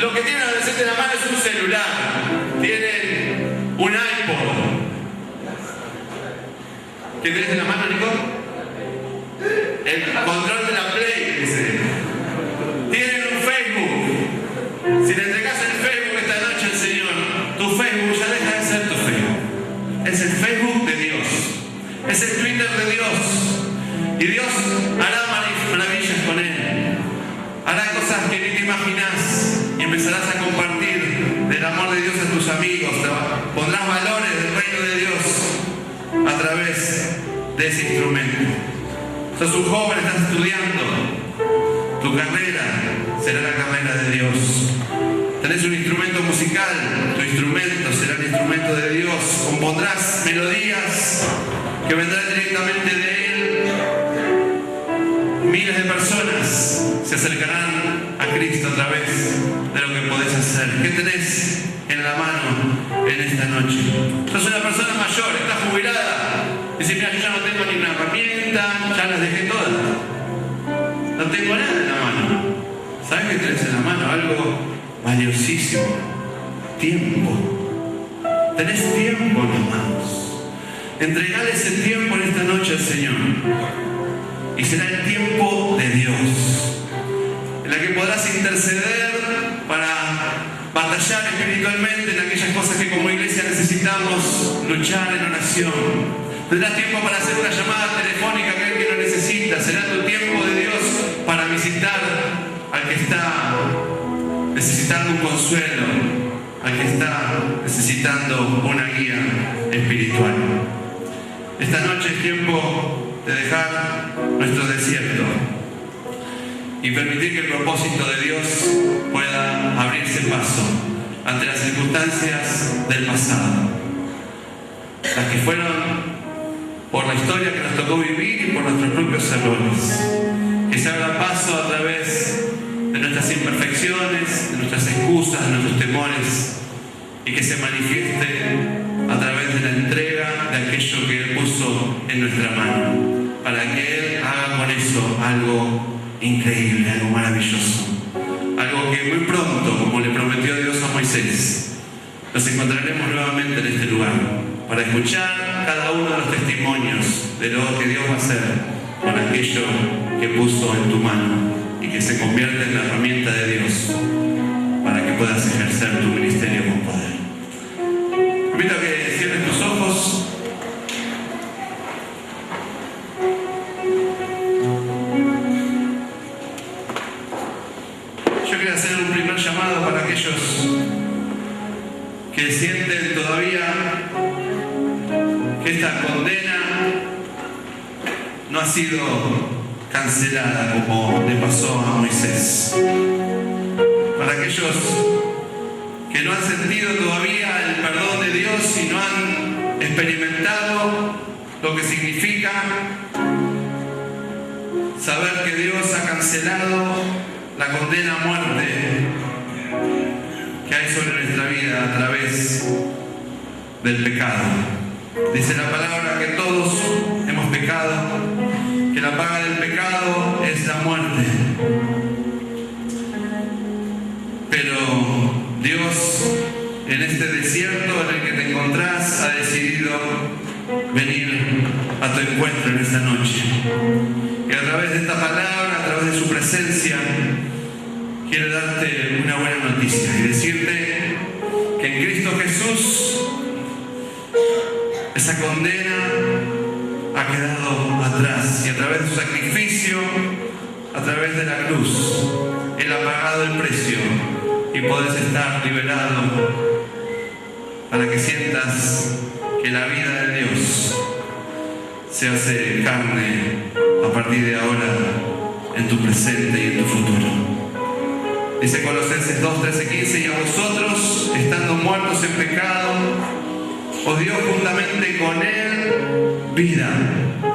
Lo que tiene el adolescente en la mano es un celular. Tienen un iPod. ¿Qué tenés en la mano, Nico? El control de la Play, dice. Tienen un Facebook. Si le entregás el Facebook esta noche al Señor, tu Facebook ya deja de ser tu Facebook. Es el Facebook de Dios. Es el Twitter de Dios. Y Dios hará maravillas con él. Hará cosas que ni te imaginás. Y empezarás a compartir del amor de Dios a tus amigos. Pondrás valores del reino de Dios a través de ese instrumento. Sos un joven, estás estudiando. Tu carrera será la carrera de Dios. Tenés un instrumento musical. Tu instrumento será el instrumento de Dios. Compondrás melodías que vendrán directamente de Él. Miles de personas se acercarán a Cristo a través de lo que podés hacer. ¿Qué tenés en la mano en esta noche? Sos una persona mayor, estás jubilada. Dices, mira, yo ya no tengo ni una herramienta, ya las dejé todas. No tengo nada en la mano. ¿Sabes qué tenés en la mano? Algo valiosísimo. Tiempo. Tenés tiempo en las manos. Entregale ese tiempo en esta noche al Señor. Y será el tiempo de Dios, en la que podrás interceder para batallar espiritualmente en aquellas cosas que como iglesia necesitamos luchar en oración. Tendrás tiempo para hacer una llamada telefónica a aquel que lo necesita. Será tu tiempo de Dios para visitar al que está necesitando un consuelo, al que está necesitando una guía espiritual. Esta noche es tiempo de dejar nuestro desierto y permitir que el propósito de Dios pueda abrirse paso ante las circunstancias del pasado, las que fueron por la historia que nos tocó vivir y por nuestros propios errores. Que se abra paso a través de nuestras imperfecciones, de nuestras excusas, de nuestros temores, y que se manifieste a través de la entrega de aquello que Él puso en nuestra mano, para que Él haga con eso algo increíble, algo maravilloso, algo que muy pronto, como le prometió Dios a Moisés, nos encontraremos nuevamente en este lugar para escuchar cada uno de los testimonios de lo que Dios va a hacer con aquello que puso en tu mano y que se convierte en la herramienta de Dios para que puedas ejercer tu ministerio con poder. Te invito a que cierres tus ojos. Yo quiero hacer un primer llamado para aquellos que sienten todavía que esta condena no ha sido cancelada como le pasó a Moisés. Para aquellos que no han sentido todavía el perdón de Dios y no han experimentado lo que significa saber que Dios ha cancelado la condena a muerte que hay sobre nuestra vida a través del pecado. Dice la palabra que todos hemos pecado, que la paga del pecado es la muerte. Pero Dios, en este desierto en el que te encontrás, ha decidido venir a tu encuentro en esta noche. Y a través de esta palabra, a través de su presencia, quiere darte una buena noticia y decirte que en Cristo Jesús esa condena ha quedado atrás y a través de su sacrificio, a través de la cruz, Él ha pagado el precio y podés estar liberado para que sientas que la vida de Dios se hace carne a partir de ahora en tu presente y en tu futuro. Dice Colosenses 2, 13, 15, y a vosotros, estando muertos en pecado, os dio juntamente con Él vida,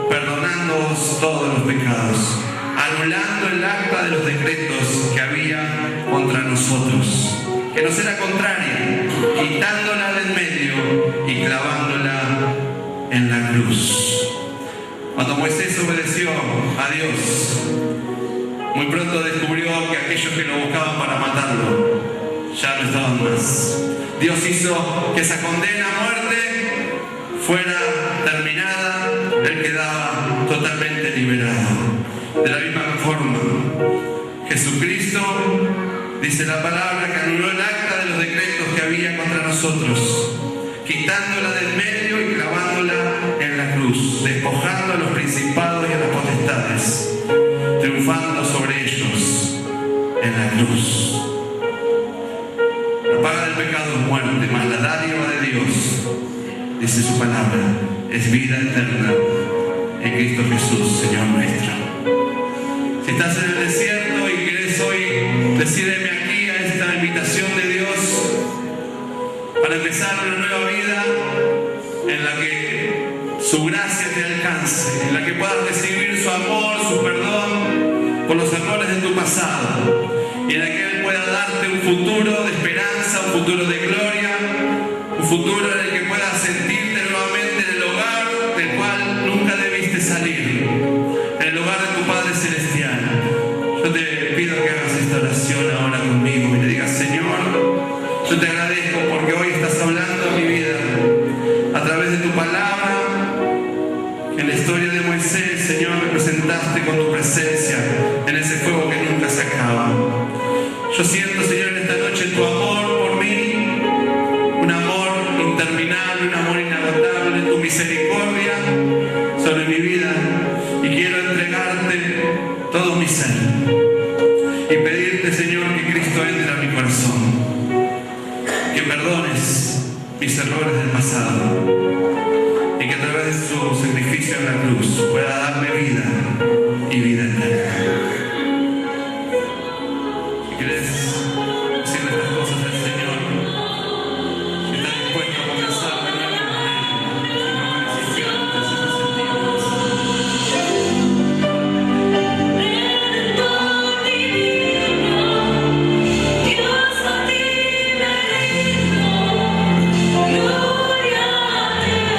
perdonándoos todos los pecados, anulando el acta de los decretos que había contra nosotros, que nos era contraria, quitándola del medio y clavándola en la cruz. Cuando Moisés obedeció a Dios, muy pronto descubrió que aquellos que lo buscaban para matarlo ya no estaban más. Dios hizo que esa condena a muerte fuera terminada, Él quedaba totalmente liberado. De la misma forma, Jesucristo, dice la palabra, que anuló el acta de los decretos que había contra nosotros, quitándola del medio y clavándola en la cruz, despojando a los principados y a las potestades, triunfando sobre ellos en la cruz. La paga del pecado es muerte, mas la dádiva de Dios, dice su palabra, es vida eterna en Cristo Jesús, Señor nuestro. Si estás en el desierto y querés hoy decídeme aquí a esta invitación de Dios para empezar una nueva vida en la que su gracia te alcance, en la que puedas recibir su amor, su perdón por los errores de tu pasado y en la que Él pueda darte un futuro de esperanza, un futuro de gloria, un futuro en el que puedas sentirte nuevamente en el hogar del cual nunca debiste salir, en el hogar de tu Padre Celestial. Yo te pido que hagas esta oración ahora conmigo y le digas: Señor, yo te agradezco porque hoy estás hablando en mi vida a través de tu palabra, que en la historia de Moisés, Señor, me presentaste con tu presencia en ese fuego que nunca se acaba. Yo siento, Señor, en esta noche tu amor por mí, un amor interminable, un amor inagotable, tu misericordia sobre mi vida, y quiero entregarte todo mi ser y pedirte, Señor, que Cristo entre a mi corazón, que perdones mis errores del pasado y que a través de su sacrificio en la cruz pueda darme vida y vida eterna. Si quieres decirle estas cosas al Señor, si estás dispuesto a comenzar de nuevo con Él, y no me desistas, si te sentimos. Gloria a Dios.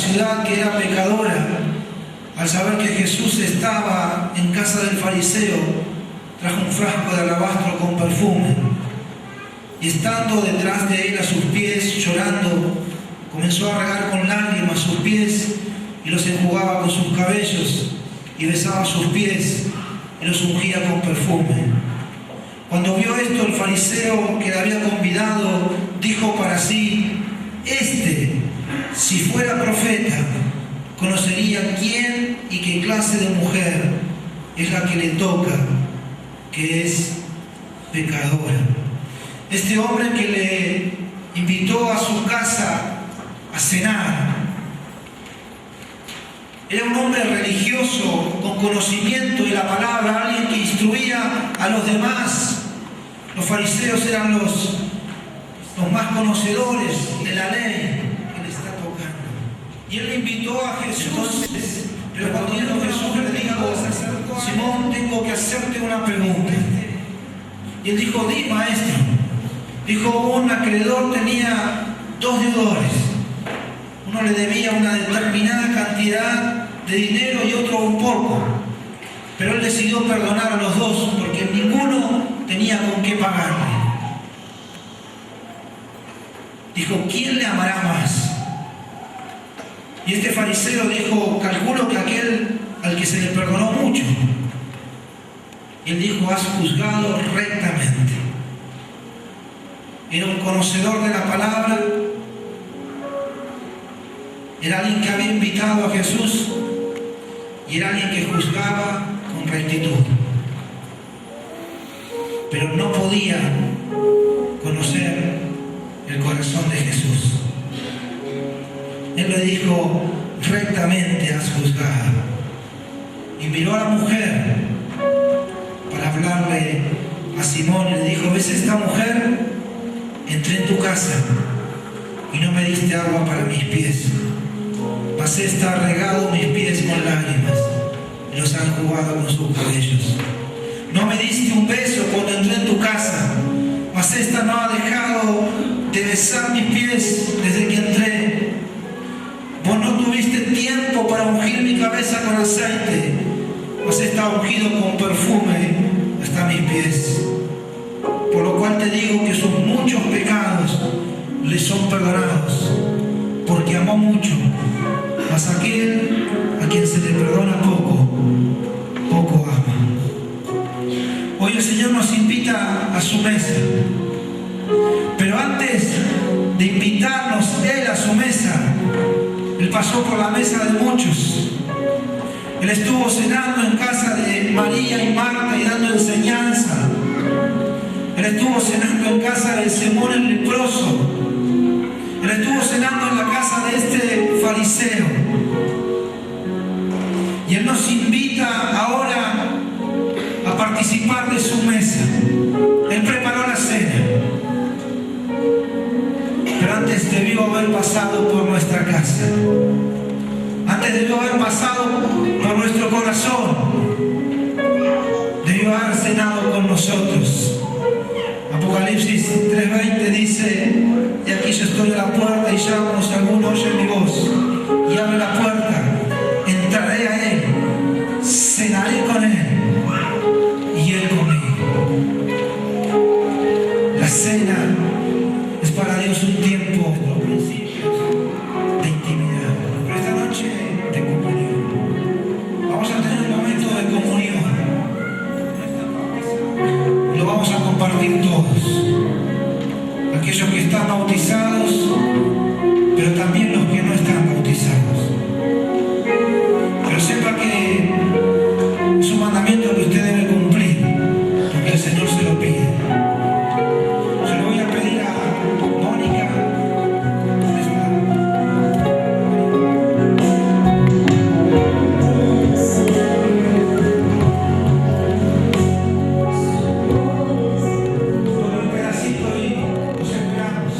ciudad, que era pecadora, al saber que Jesús estaba en casa del fariseo, trajo un frasco de alabastro con perfume. Y estando detrás de él a sus pies, llorando, comenzó a regar con lágrimas sus pies y los enjugaba con sus cabellos y besaba sus pies y los ungía con perfume. Cuando vio esto, el fariseo que le había convidado dijo para sí: si fuera profeta, conocería quién y qué clase de mujer es la que le toca, que es pecadora. Este hombre que le invitó a su casa a cenar era un hombre religioso con conocimiento de la palabra, alguien que instruía a los demás. Los fariseos eran los más conocedores de la ley que le está tocando. Y él le invitó a Jesús. Entonces, pero cuando Jesús le dijo: Simón, tengo que hacerte una pregunta. Y él dijo: di, maestro. Dijo: un acreedor tenía 2 deudores. Uno le debía una determinada cantidad de dinero y otro un poco. Pero él decidió perdonar a los 2 porque ninguno tenía con qué pagarle. Dijo: ¿quién le amará más? Y este fariseo dijo: calculo que aquel al que se le perdonó mucho. Y él dijo: has juzgado rectamente. Era un conocedor de la palabra, era alguien que había invitado a Jesús y era alguien que juzgaba con rectitud. Pero no podía conocer el corazón de Jesús. Él le dijo: rectamente has juzgado. Y miró a la mujer para hablarle a Simón y le dijo: ¿ves esta mujer? Entré en tu casa y no me diste agua para mis pies, mas esta ha regado mis pies con lágrimas y los ha enjugado con sus cabellos. No me diste un beso cuando entré en tu casa, mas esta no ha dejado de besar mis pies desde que entré. Vos no tuviste tiempo para ungir mi cabeza con aceite, mas esta ha ungido con perfume hasta mis pies. Por lo cual te digo que sus muchos pecados le son perdonados, porque amó mucho. Mas aquel a quien se le perdona poco, poco ama. Hoy el Señor nos invita a su mesa. Pero antes de invitarnos Él a su mesa, Él pasó por la mesa de muchos. Él estuvo cenando en casa de María y Marta y dando enseñanza. Él estuvo cenando en casa de Simón el leproso. Él estuvo cenando en la casa de este fariseo. Y Él nos invita ahora a participar de su mesa. Él preparó la cena. Pero antes debió haber pasado por nuestra casa. Antes debió haber pasado por nuestro corazón. Debió haber cenado con nosotros. Apocalipsis 3:20 dice: y aquí yo estoy a la puerta y llamo, si alguno oye mi voz y abre la puerta, entraré a él, cenaré con él y él conmigo. La cena es para Dios un tiempo, los principios de intimidad. Pero esta noche de comunión, vamos a tener un momento de comunión. Lo vamos a compartir todos. Aquellos que están bautizados, pero también los que no están bautizados. Pero sepa que es un mandamiento que usted debe cumplir, porque el Señor se lo pide. Yo le voy a pedir a Mónica. Con un pedacito y los esperamos.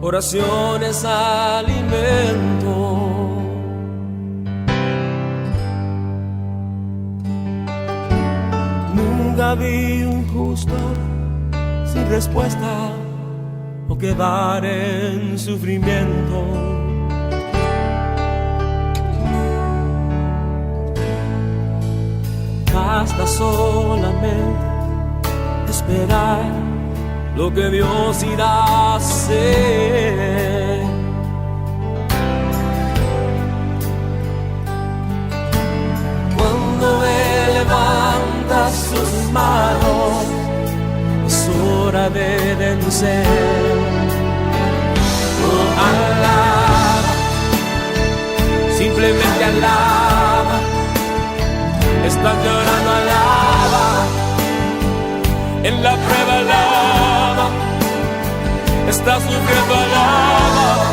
oración es alimento. Nunca vi un justo sin respuesta o quedar en sufrimiento. Basta solamente esperar lo que Dios irá a hacer. Cuando Él levanta sus manos, es hora de vencer. Oh, alaba, simplemente alaba. Estás llorando, alaba. En la prueba, alaba. Estás sufriendo, alaba.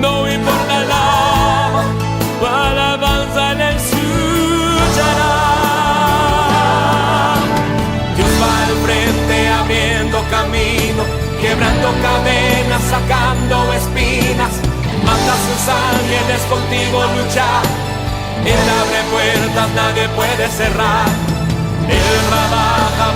No importa, alaba. Tu alabanza en Él escuchará. Dios va al frente abriendo camino, quebrando cadenas, sacando espinas. Manda a sus ángeles contigo luchar. Él abre puertas, nadie puede cerrar. Él trabaja